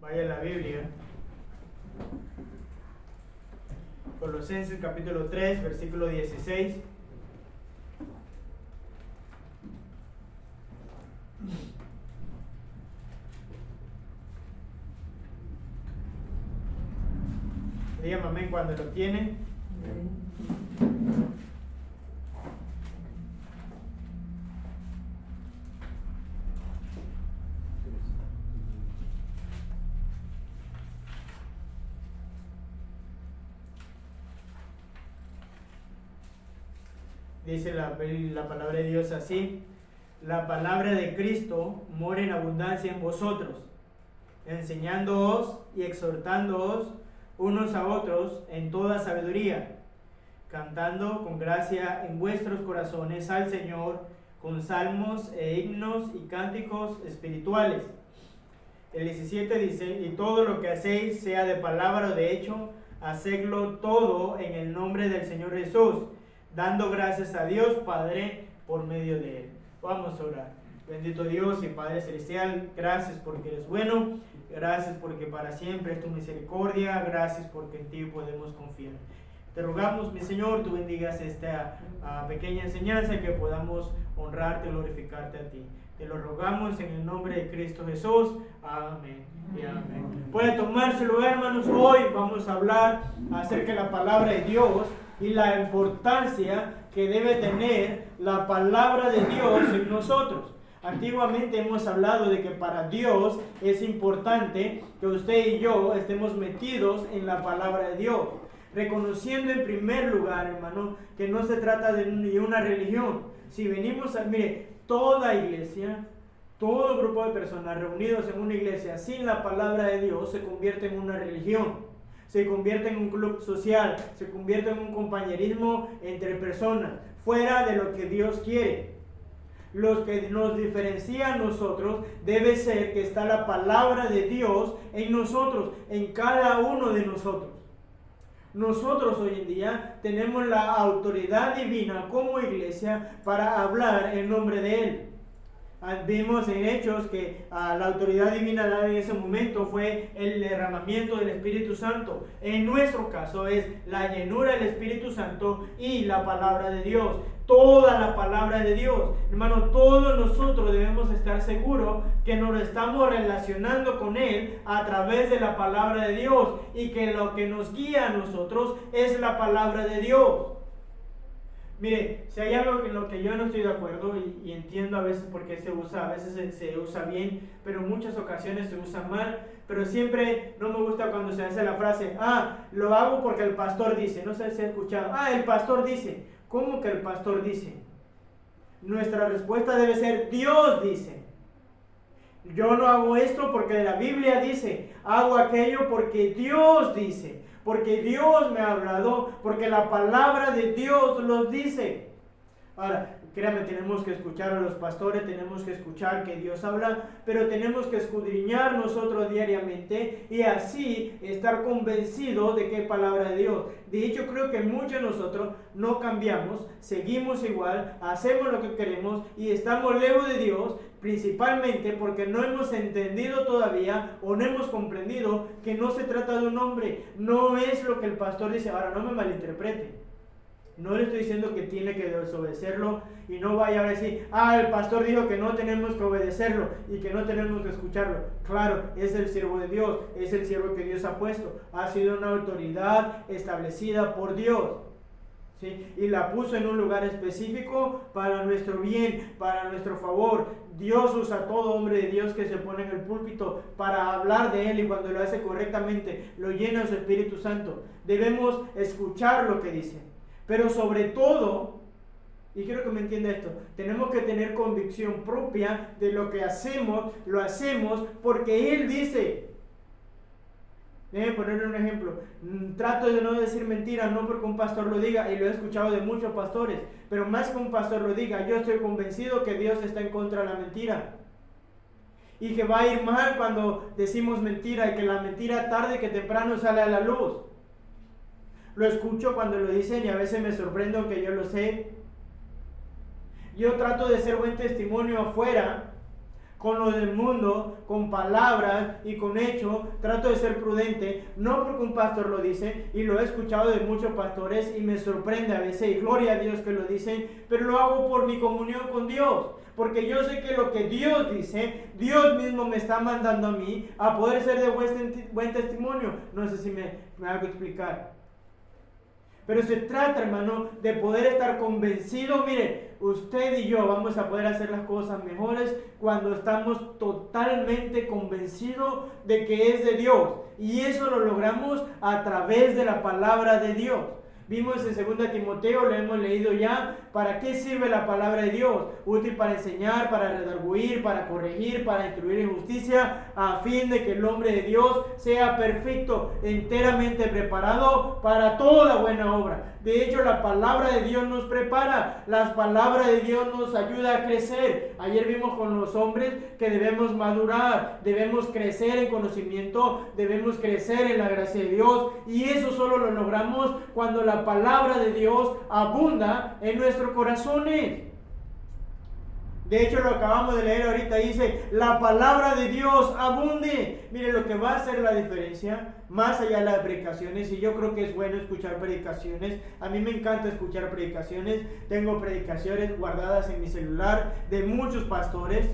Vaya la Biblia. Colosenses capítulo 3, versículo 16. Dígame amén cuando lo tienen. Dice la palabra de Dios así: la palabra de Cristo mora en abundancia en vosotros, enseñándoos y exhortándoos unos a otros en toda sabiduría, cantando con gracia en vuestros corazones al Señor con salmos e himnos y cánticos espirituales. El 17 dice: y todo lo que hacéis, sea de palabra o de hecho, hacedlo todo en el nombre del Señor Jesús, dando gracias a Dios Padre por medio de Él. Vamos a orar. Bendito Dios y Padre Celestial, gracias porque eres bueno, gracias porque para siempre es tu misericordia, gracias porque en ti podemos confiar. Te rogamos, mi Señor, tú bendigas esta pequeña enseñanza, que podamos honrarte y glorificarte a ti. Te lo rogamos en el nombre de Cristo Jesús. Amén y amén. Puede tomarse lugar, hermanos. Hoy vamos a hablar acerca de la palabra de Dios y la importancia que debe tener la palabra de Dios en nosotros. Antiguamente hemos hablado de que para Dios es importante que usted y yo estemos metidos en la palabra de Dios, reconociendo en primer lugar, hermano, que no se trata de una religión. Si venimos a, mire, toda iglesia, todo grupo de personas reunidos en una iglesia sin la palabra de Dios se convierte en una religión. Se convierte en un club social, se convierte en un compañerismo entre personas, fuera de lo que Dios quiere. Lo que nos diferencia a nosotros debe ser que está la palabra de Dios en nosotros, en cada uno de nosotros. Nosotros hoy en día tenemos la autoridad divina como iglesia para hablar en nombre de Él. Vimos en Hechos que la autoridad divina dada en ese momento fue el derramamiento del Espíritu Santo. En nuestro caso es la llenura del Espíritu Santo y la palabra de Dios. Toda la palabra de Dios. Hermano, todos nosotros debemos estar seguros que nos estamos relacionando con Él a través de la palabra de Dios, y que lo que nos guía a nosotros es la palabra de Dios. Mire, si hay algo en lo que yo no estoy de acuerdo, y entiendo a veces por qué se usa, a veces se usa bien, pero en muchas ocasiones se usa mal, pero siempre no me gusta cuando se hace la frase: lo hago porque el pastor dice. No sé si ha escuchado: el pastor dice. ¿Cómo que el pastor dice? Nuestra respuesta debe ser: Dios dice. Yo no hago esto porque la Biblia dice, hago aquello porque Dios dice. Porque Dios me ha hablado, porque la palabra de Dios los dice. Ahora, créame, tenemos que escuchar a los pastores, tenemos que escuchar que Dios habla, pero tenemos que escudriñar nosotros diariamente y así estar convencidos de que es palabra de Dios. De hecho, creo que muchos de nosotros no cambiamos, seguimos igual, hacemos lo que queremos y estamos lejos de Dios, principalmente porque no hemos entendido todavía o no hemos comprendido que no se trata de un hombre, no es lo que el pastor dice. Ahora, no me malinterprete, no le estoy diciendo que tiene que desobedecerlo, y no vaya a decir: el pastor dijo que no tenemos que obedecerlo y que no tenemos que escucharlo. Claro, es el siervo de Dios, es el siervo que Dios ha puesto, ha sido una autoridad establecida por Dios, ¿sí? Y la puso en un lugar específico para nuestro bien, para nuestro favor. Dios usa a todo hombre de Dios que se pone en el púlpito para hablar de Él, y cuando lo hace correctamente lo llena de su Espíritu Santo. Debemos escuchar lo que dice, pero sobre todo, y quiero que me entienda esto, tenemos que tener convicción propia de lo que hacemos. Lo hacemos porque Él dice. Déjenme ponerle un ejemplo. Trato de no decir mentiras, no porque un pastor lo diga, y lo he escuchado de muchos pastores, pero más que un pastor lo diga, yo estoy convencido que Dios está en contra de la mentira, y que va a ir mal cuando decimos mentira, y que la mentira tarde que temprano sale a la luz. Lo escucho cuando lo dicen y a veces me sorprendo, aunque yo lo sé. Yo trato de ser buen testimonio afuera, con lo del mundo, con palabras y con hechos. Trato de ser prudente, no porque un pastor lo dice, y lo he escuchado de muchos pastores y me sorprende a veces, y gloria a Dios que lo dicen, pero lo hago por mi comunión con Dios. Porque yo sé que lo que Dios dice, Dios mismo me está mandando a mí a poder ser de buen testimonio. No sé si me hago explicar. Pero se trata, hermano, de poder estar convencido. Mire, usted y yo vamos a poder hacer las cosas mejores cuando estamos totalmente convencidos de que es de Dios. Y eso lo logramos a través de la palabra de Dios. Vimos en 2 Timoteo, lo hemos leído ya, ¿para qué sirve la palabra de Dios? Útil para enseñar, para redarguir, para corregir, para instruir en justicia, a fin de que el hombre de Dios sea perfecto, enteramente preparado para toda buena obra. De hecho, la palabra de Dios nos prepara, la palabra de Dios nos ayuda a crecer. Ayer vimos con los hombres que debemos madurar, debemos crecer en conocimiento, debemos crecer en la gracia de Dios, y eso solo lo logramos cuando la palabra de Dios abunda en nuestros corazones. De hecho, lo acabamos de leer ahorita, dice, la palabra de Dios abunde. Mire, lo que va a hacer la diferencia, más allá de las predicaciones, y yo creo que es bueno escuchar predicaciones. A mí me encanta escuchar predicaciones. Tengo predicaciones guardadas en mi celular de muchos pastores.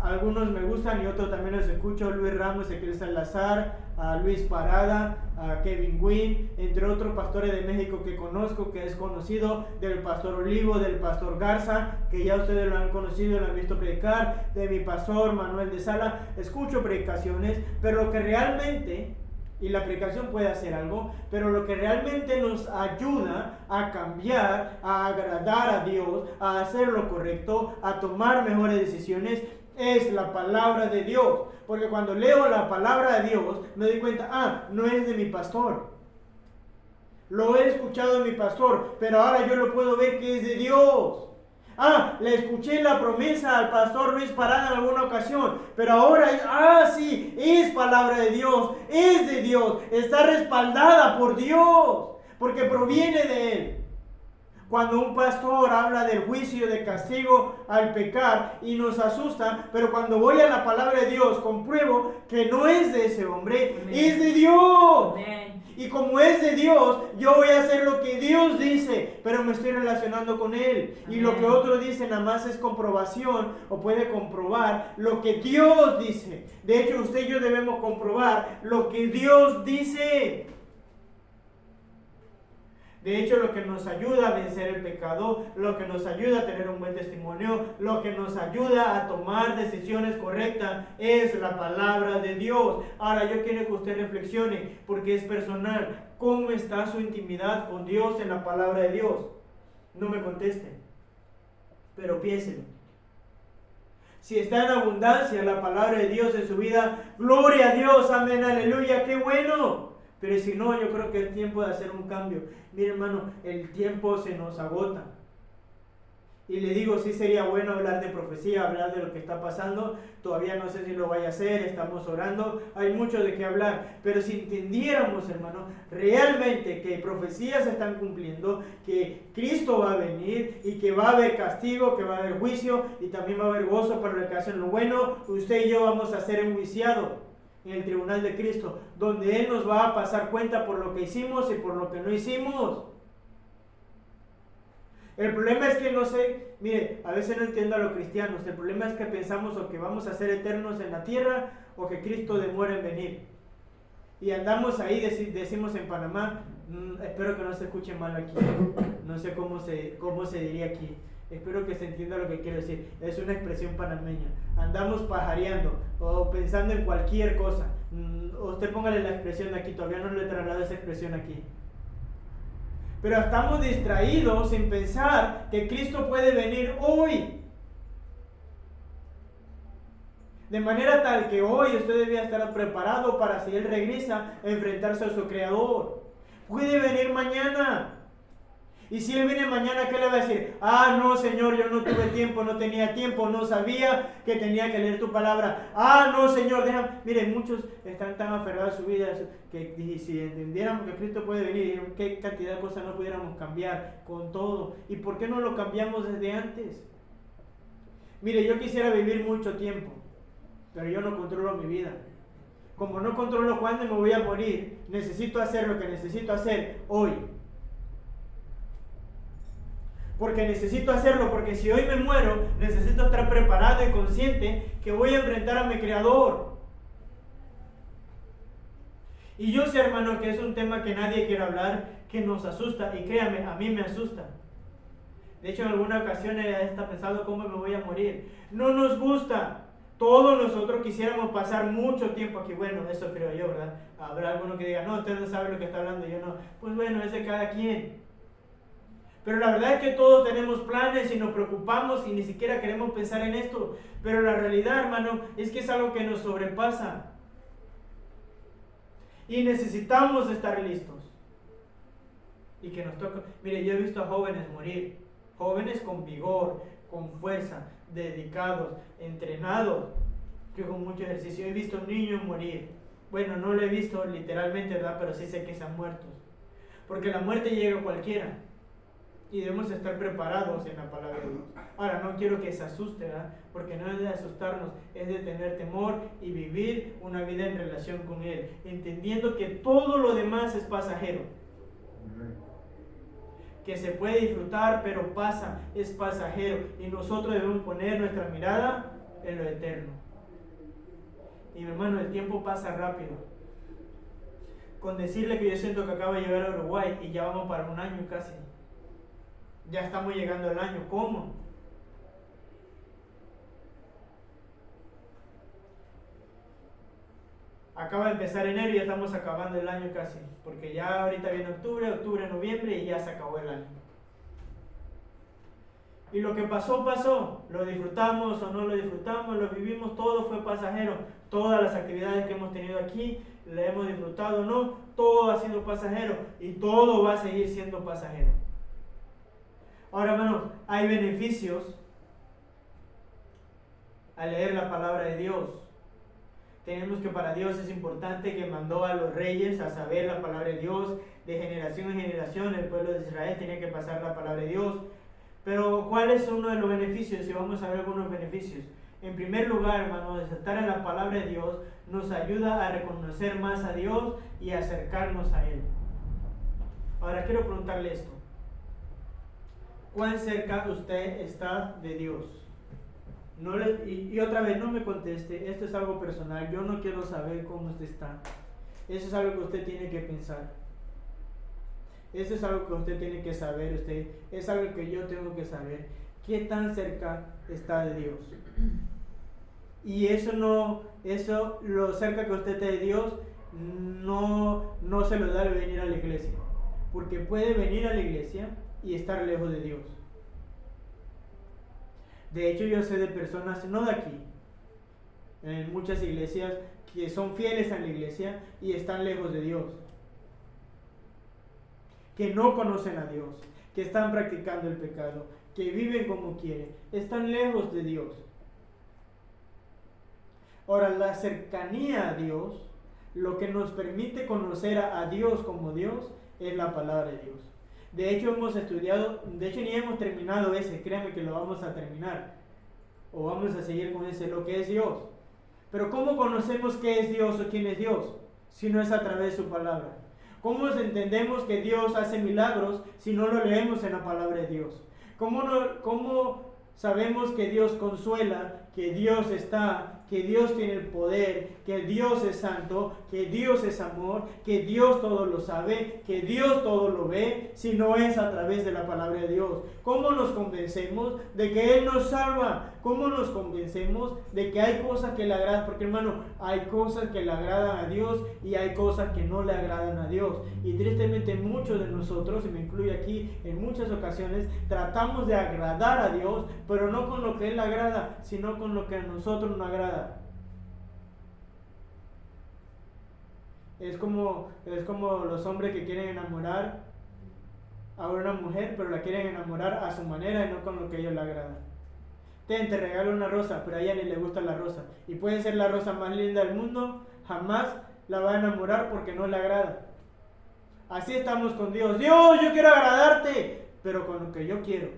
Algunos me gustan y otros también los escucho. Luis Ramos, Ezequiel Salazar, a Luis Parada, a Kevin Wynn, entre otros pastores de México que conozco, que es conocido, del pastor Olivo, del pastor Garza, que ya ustedes lo han conocido, lo han visto predicar, de mi pastor Manuel de Sala. Escucho predicaciones, pero lo que realmente, y la predicación puede hacer algo, pero lo que realmente nos ayuda a cambiar, a agradar a Dios, a hacer lo correcto, a tomar mejores decisiones, es la palabra de Dios. Porque cuando leo la palabra de Dios, me doy cuenta, no es de mi pastor. Lo he escuchado de mi pastor, pero ahora yo lo puedo ver que es de Dios. Le escuché la promesa al pastor Luis Parada en alguna ocasión, pero ahora, sí, es palabra de Dios, es de Dios, está respaldada por Dios, porque proviene de Él. Cuando un pastor habla del juicio, de castigo al pecar y nos asusta, pero cuando voy a la palabra de Dios compruebo que no es de ese hombre, Amén. Es de Dios. Amén. Y como es de Dios, yo voy a hacer lo que Dios dice, pero me estoy relacionando con Él. Amén. Y lo que otro dice nada más es comprobación, o puede comprobar lo que Dios dice. De hecho, usted y yo debemos comprobar lo que Dios dice. De hecho, lo que nos ayuda a vencer el pecado, lo que nos ayuda a tener un buen testimonio, lo que nos ayuda a tomar decisiones correctas es la palabra de Dios. Ahora, yo quiero que usted reflexione, porque es personal. ¿Cómo está su intimidad con Dios en la palabra de Dios? No me conteste, pero piénselo. Si está en abundancia la palabra de Dios en su vida, gloria a Dios, amén, aleluya, qué bueno. Pero si no, yo creo que es tiempo de hacer un cambio. Mire, hermano, el tiempo se nos agota. Y le digo, sí sería bueno hablar de profecía, hablar de lo que está pasando. Todavía no sé si lo vaya a hacer, estamos orando, hay mucho de qué hablar. Pero si entendiéramos, hermano, realmente que profecías se están cumpliendo, que Cristo va a venir y que va a haber castigo, que va a haber juicio y también va a haber gozo para los que hacen lo bueno, usted y yo vamos a ser enjuiciados en el tribunal de Cristo, donde Él nos va a pasar cuenta por lo que hicimos y por lo que no hicimos. El problema es que no sé, mire, a veces no entiendo a los cristianos. El problema es que pensamos o que vamos a ser eternos en la tierra o que Cristo demora en venir. Y andamos ahí, decimos en Panamá, espero que no se escuche mal aquí, no sé cómo se diría aquí. Espero que se entienda lo que quiero decir. Es una expresión panameña. Andamos pajareando o pensando en cualquier cosa. Usted póngale la expresión de aquí. Todavía no le he trasladado esa expresión aquí. Pero estamos distraídos en pensar que Cristo puede venir hoy. De manera tal que hoy usted debía estar preparado para, si Él regresa, enfrentarse a su Creador. Puede venir mañana. Y si Él viene mañana, ¿qué le va a decir? No, Señor, yo no tuve tiempo, no tenía tiempo, no sabía que tenía que leer tu palabra. No, Señor, déjame. Miren, muchos están tan aferrados a su vida que si entendiéramos que Cristo puede venir, qué cantidad de cosas no pudiéramos cambiar con todo. ¿Y por qué no lo cambiamos desde antes? Mire, yo quisiera vivir mucho tiempo, pero yo no controlo mi vida. Como no controlo cuándo me voy a morir, necesito hacer lo que necesito hacer hoy. Porque necesito hacerlo, porque si hoy me muero, necesito estar preparado y consciente que voy a enfrentar a mi Creador. Y yo sé, hermano, que es un tema que nadie quiere hablar, que nos asusta, y créame, a mí me asusta. De hecho, en alguna ocasión he estado pensando cómo me voy a morir. No nos gusta. Todos nosotros quisiéramos pasar mucho tiempo aquí. Bueno, eso creo yo, ¿verdad? Habrá alguno que diga, no, usted no sabe lo que está hablando, yo no. Pues bueno, es de cada quien. Pero la verdad es que todos tenemos planes y nos preocupamos y ni siquiera queremos pensar en esto. Pero la realidad, hermano, es que es algo que nos sobrepasa. Y necesitamos estar listos. Y que nos toca. Mire, yo he visto a jóvenes morir. Jóvenes con vigor, con fuerza, dedicados, entrenados, que con mucho ejercicio. He visto niños morir. Bueno, no lo he visto literalmente, ¿verdad? Pero sí sé que están muertos. Porque la muerte llega a cualquiera. Y debemos estar preparados en la palabra de Dios. Ahora, no quiero que se asuste, ¿verdad? Porque no es de asustarnos, es de tener temor y vivir una vida en relación con Él, entendiendo que todo lo demás es pasajero. Que se puede disfrutar, pero pasa, es pasajero. Y nosotros debemos poner nuestra mirada en lo eterno. Y mi hermano, el tiempo pasa rápido. Con decirle que yo siento que acabo de llegar a Uruguay y ya vamos para un año casi. Ya estamos llegando al año. ¿Cómo? Acaba de empezar enero y ya estamos acabando el año casi. Porque ya ahorita viene octubre, noviembre y ya se acabó el año. Y lo que pasó, pasó. Lo disfrutamos o no lo disfrutamos, lo vivimos, todo fue pasajero. Todas las actividades que hemos tenido aquí, la hemos disfrutado o no, todo ha sido pasajero y todo va a seguir siendo pasajero. Ahora, hermanos, hay beneficios al leer la palabra de Dios. Tenemos que para Dios es importante que mandó a los reyes a saber la palabra de Dios. De generación en generación el pueblo de Israel tenía que pasar la palabra de Dios. Pero ¿cuál es uno de los beneficios? Y vamos a ver algunos beneficios. En primer lugar, hermanos, estar en la palabra de Dios nos ayuda a reconocer más a Dios y a acercarnos a Él. Ahora quiero preguntarle esto. ¿Cuán cerca usted está de Dios? Y otra vez, no me conteste, esto es algo personal, yo no quiero saber cómo usted está. Eso es algo que usted tiene que pensar. Eso es algo que usted tiene que saber, es algo que yo tengo que saber. ¿Qué tan cerca está de Dios? Y lo cerca que usted está de Dios, no se lo da al venir a la iglesia. Porque puede venir a la iglesia y estar lejos de Dios. De hecho, yo sé de personas, no de aquí, en muchas iglesias, que son fieles a la iglesia y están lejos de Dios. Que no conocen a Dios, que están practicando el pecado, que viven como quieren, están lejos de Dios. Ahora, la cercanía a Dios, lo que nos permite conocer a Dios como Dios, es la palabra de Dios. De hecho, hemos estudiado, ni hemos terminado ese, créanme que lo vamos a terminar. O vamos a seguir con ese, lo que es Dios. Pero ¿cómo conocemos qué es Dios o quién es Dios? Si no es a través de su palabra. ¿Cómo entendemos que Dios hace milagros si no lo leemos en la palabra de Dios? ¿Cómo sabemos que Dios consuela, que Dios está, que Dios tiene el poder, que Dios es santo, que Dios es amor, que Dios todo lo sabe, que Dios todo lo ve, si no es a través de la palabra de Dios? ¿Cómo nos convencemos de que Él nos salva? ¿Cómo nos convencemos de que hay cosas que le agradan? Porque, hermano, hay cosas que le agradan a Dios y hay cosas que no le agradan a Dios. Y tristemente muchos de nosotros, y me incluyo aquí, en muchas ocasiones tratamos de agradar a Dios, pero no con lo que Él le agrada, sino con lo que a nosotros nos agrada. Es como los hombres que quieren enamorar a una mujer, pero la quieren enamorar a su manera y no con lo que a ellos le agrada. Te regalo una rosa, pero a ella ni le gusta la rosa. Y puede ser la rosa más linda del mundo, jamás la va a enamorar porque no le agrada. Así estamos con Dios. Dios, yo quiero agradarte, pero con lo que yo quiero.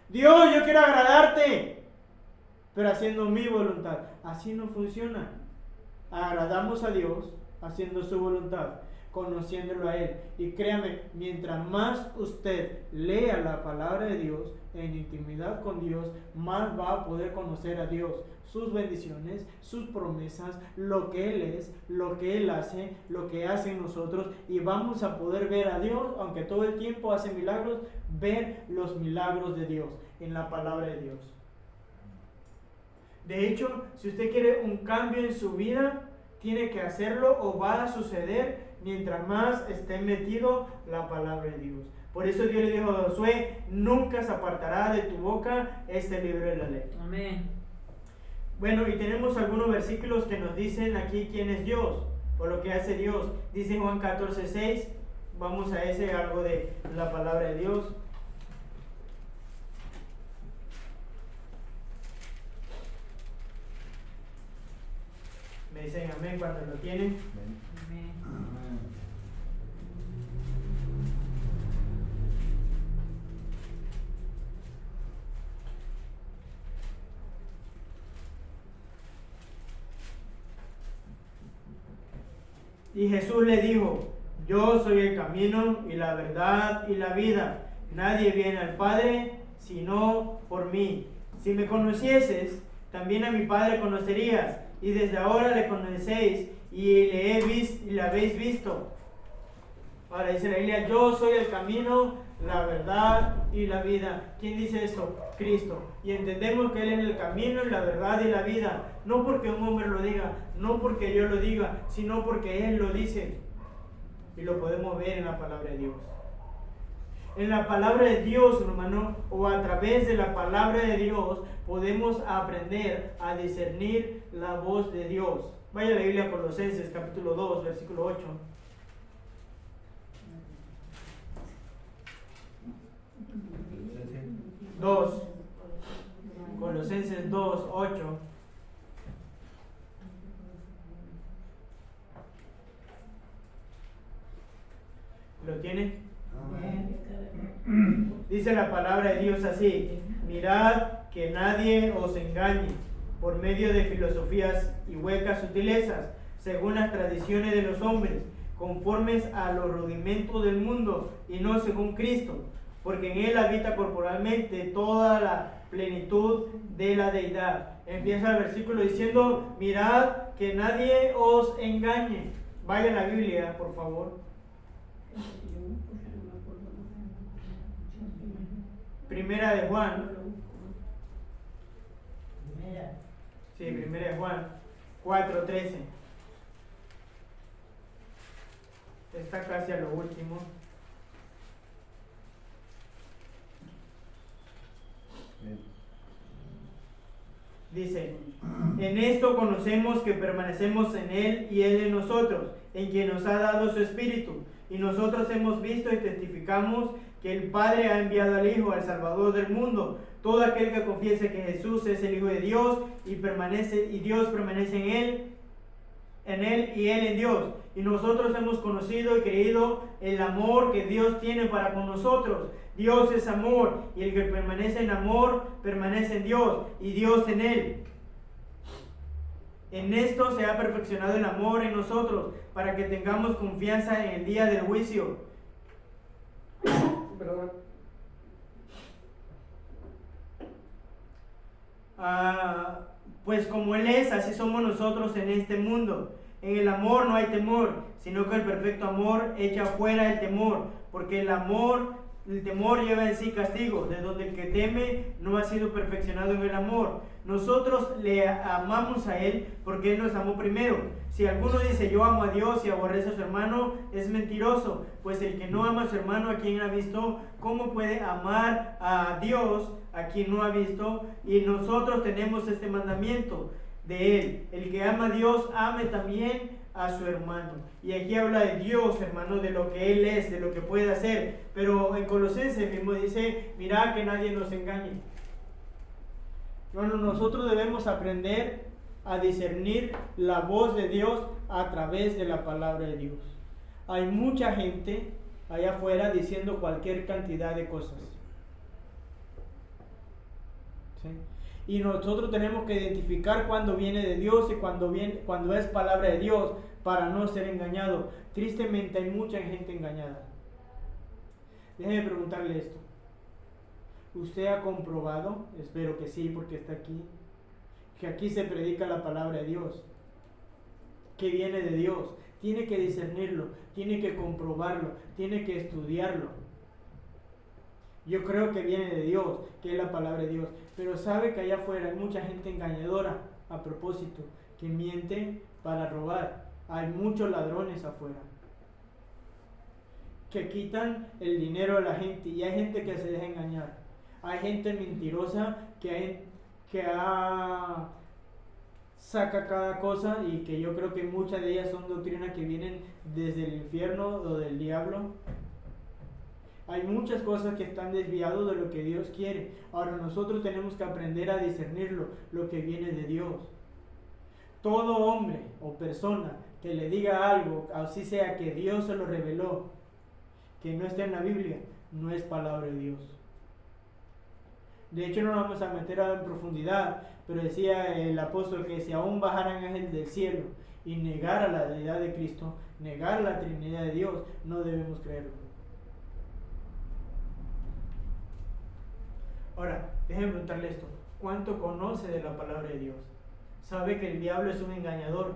Dios, yo quiero agradarte, pero haciendo mi voluntad. Así no funciona. Agradamos a Dios haciendo su voluntad, conociéndolo a Él. Y créame, mientras más usted lea la palabra de Dios en intimidad con Dios, más va a poder conocer a Dios, sus bendiciones, sus promesas, lo que Él es, lo que Él hace, lo que hace en nosotros, y vamos a poder ver a Dios, aunque todo el tiempo hace milagros, ver los milagros de Dios en la palabra de Dios. De hecho, si usted quiere un cambio en su vida, tiene que hacerlo o va a suceder mientras más esté metido la palabra de Dios. Por eso Dios le dijo a Josué, nunca se apartará de tu boca este libro de la ley. Amén. Bueno, y tenemos algunos versículos que nos dicen aquí quién es Dios o lo que hace Dios. Dice Juan 14:6, vamos a ese algo de la palabra de Dios. Me dicen amén cuando lo tienen. Amén. Y Jesús le dijo, yo soy el camino y la verdad y la vida. Nadie viene al Padre sino por mí. Si me conocieses, también a mi Padre conocerías. Y desde ahora le conocéis y le habéis visto. Ahora dice la Biblia, yo soy el camino, la verdad y la vida. ¿Quién dice esto? Cristo. Y entendemos que Él es el camino, la verdad y la vida. No porque un hombre lo diga, no porque yo lo diga, sino porque Él lo dice. Y lo podemos ver en la palabra de Dios. En la palabra de Dios, hermano, o a través de la palabra de Dios, podemos aprender a discernir la voz de Dios. Vaya a la Biblia, Colosenses, capítulo 2, versículo 8. Colosenses 2, 8. ¿Lo tiene? Dice la palabra de Dios así: mirad que nadie os engañe por medio de filosofías y huecas sutilezas, según las tradiciones de los hombres, conformes a los rudimentos del mundo y no según Cristo, porque en Él habita corporalmente toda la plenitud de la deidad. Empieza el versículo diciendo, mirad que nadie os engañe. Vaya a la Biblia, por favor. Primera de Juan. Sí, primera de Juan 4:13. Está casi a lo último. Dice, en esto conocemos que permanecemos en Él y Él en nosotros, en quien nos ha dado su Espíritu. Y nosotros hemos visto y testificamos que el Padre ha enviado al Hijo, al Salvador del mundo. Todo aquel que confiese que Jesús es el Hijo de Dios y Dios permanece en Él y Él en Dios. Y nosotros hemos conocido y creído el amor que Dios tiene para con nosotros. Dios es amor, y el que permanece en amor permanece en Dios y Dios en Él. En esto se ha perfeccionado el amor en nosotros, para que tengamos confianza en el día del juicio. Perdón. Pues como Él es, así somos nosotros en este mundo. En el amor no hay temor, sino que el perfecto amor echa fuera el temor, porque el temor lleva en sí castigo, de donde el que teme no ha sido perfeccionado en el amor. Nosotros le amamos a Él porque Él nos amó primero. Si alguno dice yo amo a Dios y aborrece a su hermano, es mentiroso, pues el que no ama a su hermano a quien ha visto, ¿cómo puede amar a Dios a quien no ha visto? Y nosotros tenemos este mandamiento de Él: el que ama a Dios, ame también a su hermano. Y aquí habla de Dios, hermano, de lo que Él es, de lo que puede hacer. Pero en Colosenses mismo dice, mirad que nadie nos engañe. Bueno, nosotros debemos aprender a discernir la voz de Dios a través de la palabra de Dios. Hay mucha gente allá afuera diciendo cualquier cantidad de cosas. ¿sí? Y nosotros tenemos que identificar cuando viene de Dios y cuando es palabra de Dios para no ser engañado. Tristemente hay mucha gente engañada. Déjeme preguntarle esto. ¿Usted ha comprobado? Espero que sí, porque está aquí. Que aquí se predica la palabra de Dios. Que viene de Dios. Tiene que discernirlo, tiene que comprobarlo, tiene que estudiarlo. Yo creo que viene de Dios, que es la palabra de Dios. Pero sabe que allá afuera hay mucha gente engañadora, a propósito, que miente para robar. Hay muchos ladrones afuera que quitan el dinero a la gente y hay gente que se deja engañar. Hay gente mentirosa saca cada cosa y que yo creo que muchas de ellas son doctrinas que vienen desde el infierno o del diablo. Hay muchas cosas que están desviadas de lo que Dios quiere. Ahora nosotros tenemos que aprender a discernirlo, lo que viene de Dios. Todo hombre o persona que le diga algo, así sea que Dios se lo reveló, que no esté en la Biblia, no es palabra de Dios. De hecho, no nos vamos a meter en profundidad, pero decía el apóstol que si aún bajaran ángeles del cielo y negara la deidad de Cristo, negar la Trinidad de Dios, no debemos creerlo. Ahora, déjenme preguntarle esto. ¿Cuánto conoce de la palabra de Dios? ¿Sabe que el diablo es un engañador?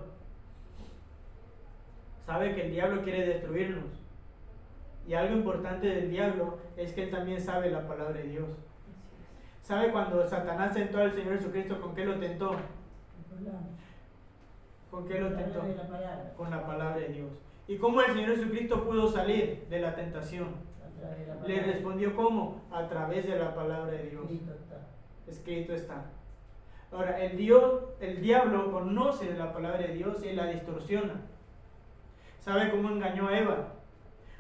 ¿Sabe que el diablo quiere destruirnos? Y algo importante del diablo es que él también sabe la palabra de Dios. ¿Sabe cuando Satanás tentó al Señor Jesucristo, con qué lo tentó? ¿Con qué lo tentó? Con la palabra de Dios. ¿Y cómo el Señor Jesucristo pudo salir de la tentación? Le respondió ¿cómo? A través de la palabra de Dios. Escrito está. Ahora, el diablo conoce la palabra de Dios y la distorsiona. ¿Sabe cómo engañó a Eva?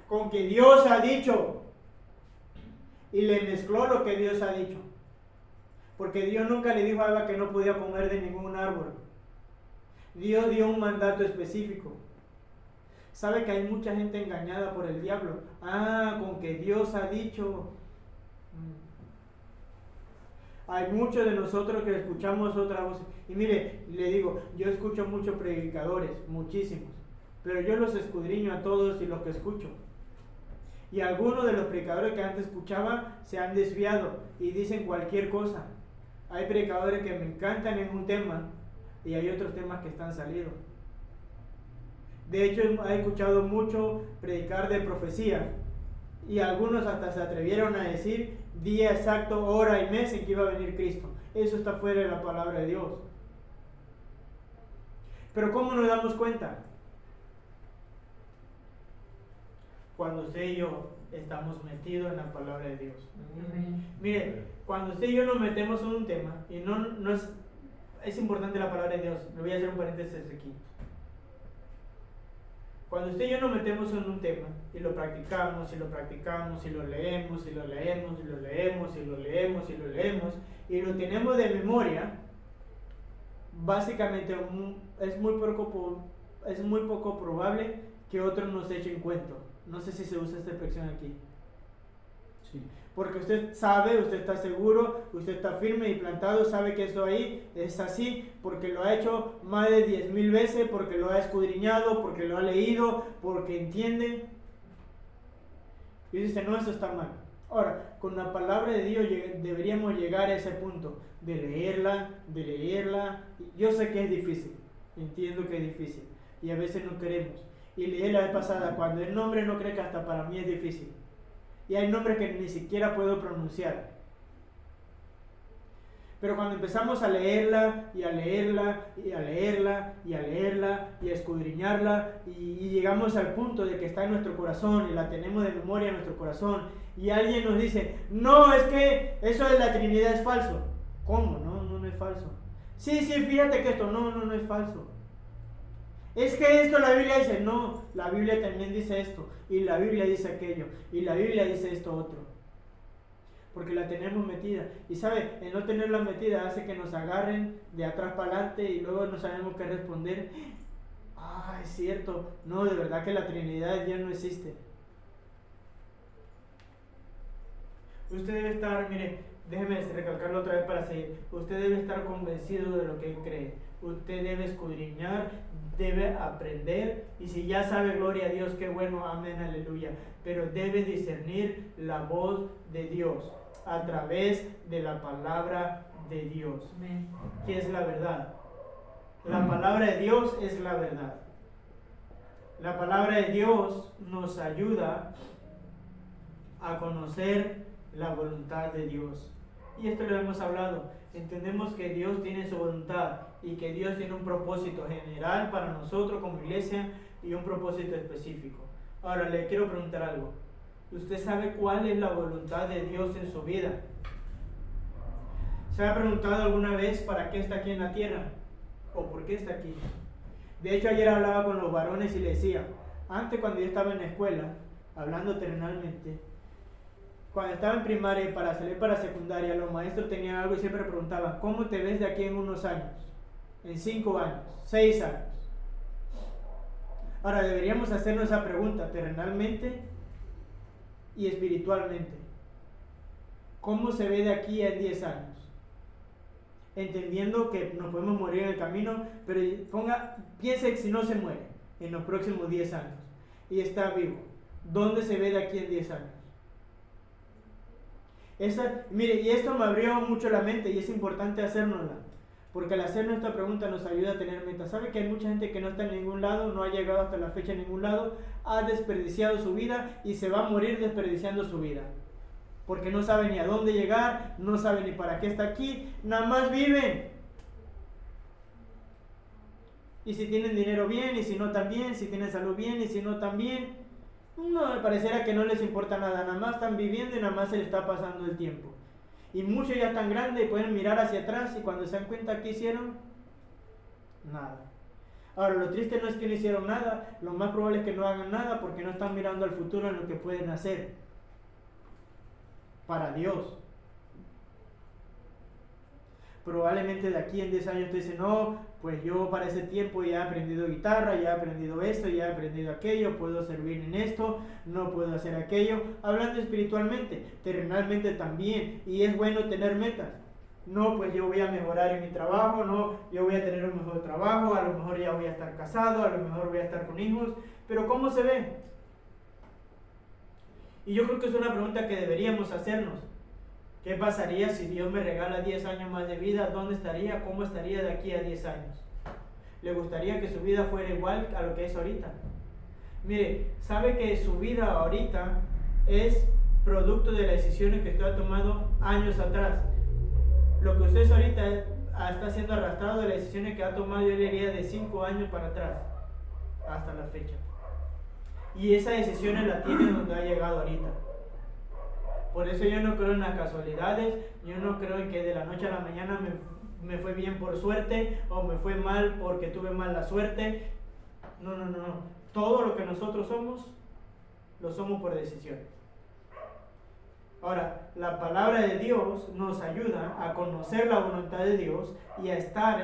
Con que Dios ha dicho. Y le mezcló lo que Dios ha dicho. Porque Dios nunca le dijo a Eva que no podía comer de ningún árbol. Dios dio un mandato específico. ¿Sabe que hay mucha gente engañada por el diablo? Con que Dios ha dicho. Hay muchos de nosotros que escuchamos otra voz. Y mire, le digo, yo escucho muchos predicadores, muchísimos. Pero yo los escudriño a todos y los que escucho. Y algunos de los predicadores que antes escuchaba se han desviado y dicen cualquier cosa. Hay predicadores que me encantan en un tema y hay otros temas que están salidos. De hecho, he escuchado mucho predicar de profecía y algunos hasta se atrevieron a decir día exacto, hora y mes en que iba a venir Cristo. Eso está fuera de la palabra de Dios. Pero ¿cómo nos damos cuenta? Cuando usted y yo estamos metidos en la palabra de Dios. Mire, cuando usted y yo nos metemos en un tema, y no es importante la palabra de Dios, le voy a hacer un paréntesis aquí. Cuando usted y yo nos metemos en un tema, y lo practicamos, y lo practicamos, y lo leemos, y lo leemos, y lo leemos, y lo leemos, y lo leemos, y lo tenemos de memoria, básicamente es muy poco probable que otro nos eche en cuento. No sé si se usa esta expresión aquí. Sí. Porque usted sabe, usted está seguro, usted está firme y plantado, sabe que esto ahí es así, porque lo ha hecho más de 10,000 veces, porque lo ha escudriñado, porque lo ha leído, porque entiende. Y dice, no, eso está mal. Ahora, con la palabra de Dios deberíamos llegar a ese punto, de leerla. Yo sé que es difícil, entiendo que es difícil, y a veces no queremos. Y leí la vez pasada, cuando el nombre no cree que hasta para mí es difícil. Y hay nombres que ni siquiera puedo pronunciar. Pero cuando empezamos a leerla, y a leerla, y a leerla, y a leerla, y a escudriñarla, y llegamos al punto de que está en nuestro corazón, y la tenemos de memoria en nuestro corazón, y alguien nos dice, no, es que eso de la Trinidad es falso. ¿Cómo? No es falso. Sí, fíjate que esto, no es falso. Es que esto la Biblia dice, no, la Biblia también dice esto, y la Biblia dice aquello, y la Biblia dice esto otro. Porque la tenemos metida. Y sabe, el no tenerla metida hace que nos agarren de atrás para adelante y luego no sabemos qué responder. Es cierto, no, de verdad que la Trinidad ya no existe. Usted debe estar, mire, déjeme recalcarlo otra vez para seguir. Usted debe estar convencido de lo que cree. Usted debe escudriñar, debe aprender, y si ya sabe, gloria a Dios, qué bueno, amén, aleluya. Pero debe discernir la voz de Dios a través de la palabra de Dios, que es la verdad. La palabra de Dios es la verdad. La palabra de Dios nos ayuda a conocer la voluntad de Dios. Y esto lo hemos hablado. Entendemos que Dios tiene su voluntad y que Dios tiene un propósito general para nosotros como iglesia y un propósito específico. Ahora le quiero preguntar algo. ¿Usted sabe cuál es la voluntad de Dios en su vida? ¿Se ha preguntado alguna vez para qué está aquí en la tierra? ¿O por qué está aquí? De hecho, ayer hablaba con los varones y les decía, antes cuando yo estaba en la escuela, hablando terrenalmente, cuando estaba en primaria y para salir para secundaria, los maestros tenían algo y siempre preguntaban, ¿cómo te ves de aquí en unos años? En 5 años, 6 años. Ahora deberíamos hacernos esa pregunta terrenalmente y espiritualmente. ¿Cómo se ve de aquí a 10 años? Entendiendo que nos podemos morir en el camino, pero piense si no se muere en los próximos 10 años y está vivo. ¿Dónde se ve de aquí en 10 años? Mire, y esto me abrió mucho la mente y es importante hacérnosla, porque al hacernos esta pregunta nos ayuda a tener metas. ¿Sabe que hay mucha gente que no está en ningún lado, no ha llegado hasta la fecha en ningún lado, ha desperdiciado su vida y se va a morir desperdiciando su vida? Porque no sabe ni a dónde llegar, no sabe ni para qué está aquí, nada más viven. Y si tienen dinero bien, y si no también, si tienen salud bien, y si no también. No, me pareciera que no les importa nada, nada más están viviendo y nada más se les está pasando el tiempo. Y muchos ya están grandes y pueden mirar hacia atrás y cuando se dan cuenta que hicieron, nada. Ahora, lo triste no es que no hicieron nada, lo más probable es que no hagan nada porque no están mirando al futuro en lo que pueden hacer para Dios. Probablemente de aquí en 10 años usted dice, no, pues yo para ese tiempo ya he aprendido guitarra, ya he aprendido esto, ya he aprendido aquello, puedo servir en esto, no puedo hacer aquello. Hablando espiritualmente, terrenalmente también, y es bueno tener metas. No, pues yo voy a mejorar en mi trabajo, no, yo voy a tener un mejor trabajo, a lo mejor ya voy a estar casado, a lo mejor voy a estar con hijos, pero ¿cómo se ve? Y yo creo que es una pregunta que deberíamos hacernos. ¿Qué pasaría si Dios me regala 10 años más de vida? ¿Dónde estaría? ¿Cómo estaría de aquí a 10 años? ¿Le gustaría que su vida fuera igual a lo que es ahorita? Mire, ¿sabe que su vida ahorita es producto de las decisiones que usted ha tomado años atrás? Lo que usted ahorita está siendo arrastrado de las decisiones que ha tomado, yo diría, de 5 años para atrás, hasta la fecha. Y esas decisiones las tiene donde ha llegado ahorita. Por eso yo no creo en las casualidades, yo no creo en que de la noche a la mañana me fue bien por suerte o me fue mal porque tuve mala suerte. No. Todo lo que nosotros somos, lo somos por decisiones. Ahora, la palabra de Dios nos ayuda a conocer la voluntad de Dios y a estar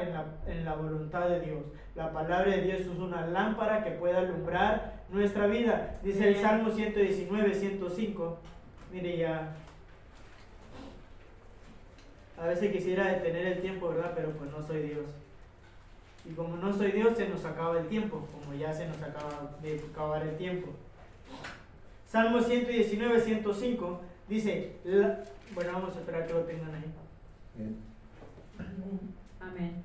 en la voluntad de Dios. La palabra de Dios es una lámpara que puede alumbrar nuestra vida. Dice el Salmo 119, 105. Mire, ya a veces quisiera detener el tiempo, ¿verdad? Pero pues no soy Dios. Y como no soy Dios, se nos acaba el tiempo, como ya se nos acaba de acabar el tiempo. Salmo 119, 105 dice, bueno, vamos a esperar que lo tengan ahí. Amén.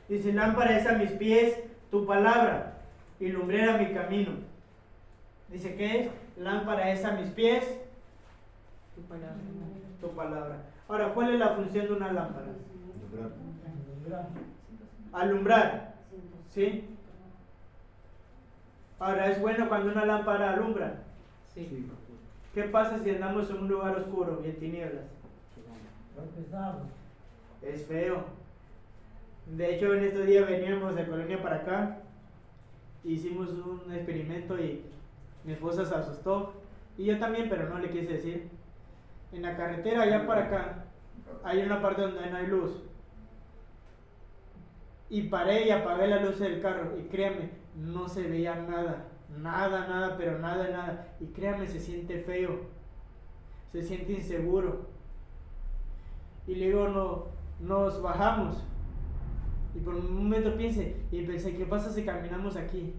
Dice, lámpara es a mis pies tu palabra y lumbrera mi camino. Dice, ¿qué es? Lámpara es a mis pies Tu palabra. tu palabra. Ahora, ¿cuál es la función de una lámpara? Alumbrar. ¿Sí? Ahora, ¿es bueno cuando una lámpara alumbra? Sí. ¿Qué pasa si andamos en un lugar oscuro y en tinieblas? Es feo. De hecho, en estos días veníamos de Colonia para acá, hicimos un experimento y mi esposa se asustó y yo también, pero no le quise decir. En la carretera allá para acá hay una parte donde no hay luz y paré y apagué la luz del carro y créanme, no se veía nada, pero nada, y créanme, se siente feo. se siente inseguro. Y luego nos bajamos. Y por un momento pensé, ¿qué pasa si caminamos aquí?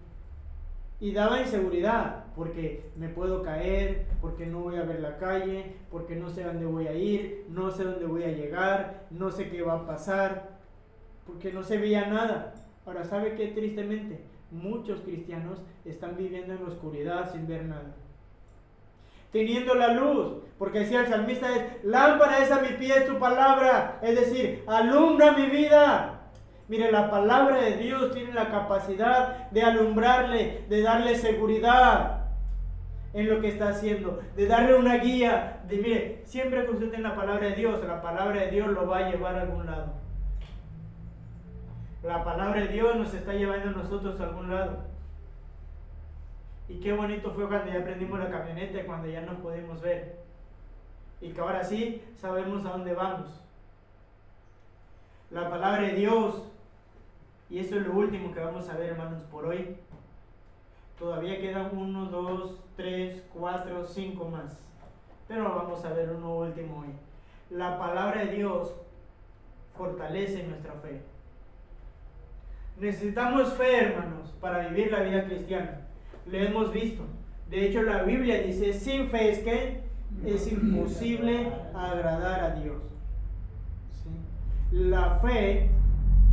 Y daba inseguridad, porque me puedo caer, porque no voy a ver la calle, porque no sé dónde voy a ir, no sé dónde voy a llegar, no sé qué va a pasar, porque no se veía nada. Ahora, ¿sabe qué? Tristemente, muchos cristianos están viviendo en la oscuridad sin ver nada. Teniendo la luz, porque decía el salmista es, lámpara es a mi pie tu palabra, es decir, alumbra mi vida. Mire, la palabra de Dios tiene la capacidad de alumbrarle, de darle seguridad en lo que está haciendo, de darle una guía. Mire, siempre que usted tenga la palabra de Dios lo va a llevar a algún lado. La palabra de Dios nos está llevando a nosotros a algún lado. Y qué bonito fue cuando ya aprendimos la camioneta, cuando ya nos pudimos ver. Y que ahora sí sabemos a dónde vamos. La palabra de Dios, y eso es lo último que vamos a ver, hermanos, por hoy. Todavía quedan 1, 2, 3, 4, 5 más. Pero vamos a ver uno último hoy. La palabra de Dios fortalece nuestra fe. Necesitamos fe, hermanos, para vivir la vida cristiana. Lo hemos visto. De hecho, la Biblia dice, sin fe es que es imposible agradar a Dios. ¿Sí? La fe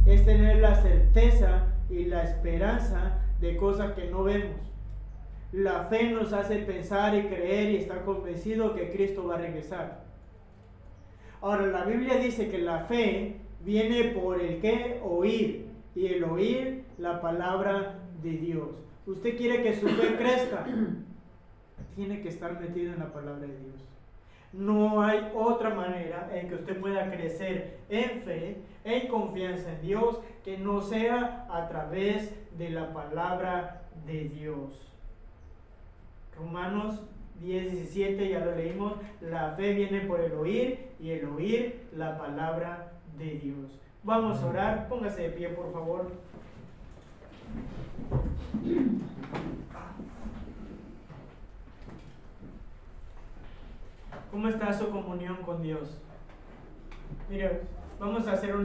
es tener la certeza y la esperanza de cosas que no vemos. La fe nos hace pensar y creer y estar convencido que Cristo va a regresar. Ahora, la Biblia dice que la fe viene por el ¿qué? Oír. Y el oír la palabra de Dios. Usted quiere que su fe crezca, tiene que estar metido en la palabra de Dios. No hay otra manera en que usted pueda crecer en fe, en confianza en Dios, que no sea a través de la palabra de Dios. Romanos 10:17, ya lo leímos, la fe viene por el oír y el oír la palabra de Dios. Vamos a orar, póngase de pie por favor. ¿Cómo está su comunión con Dios? Mire, vamos a hacer un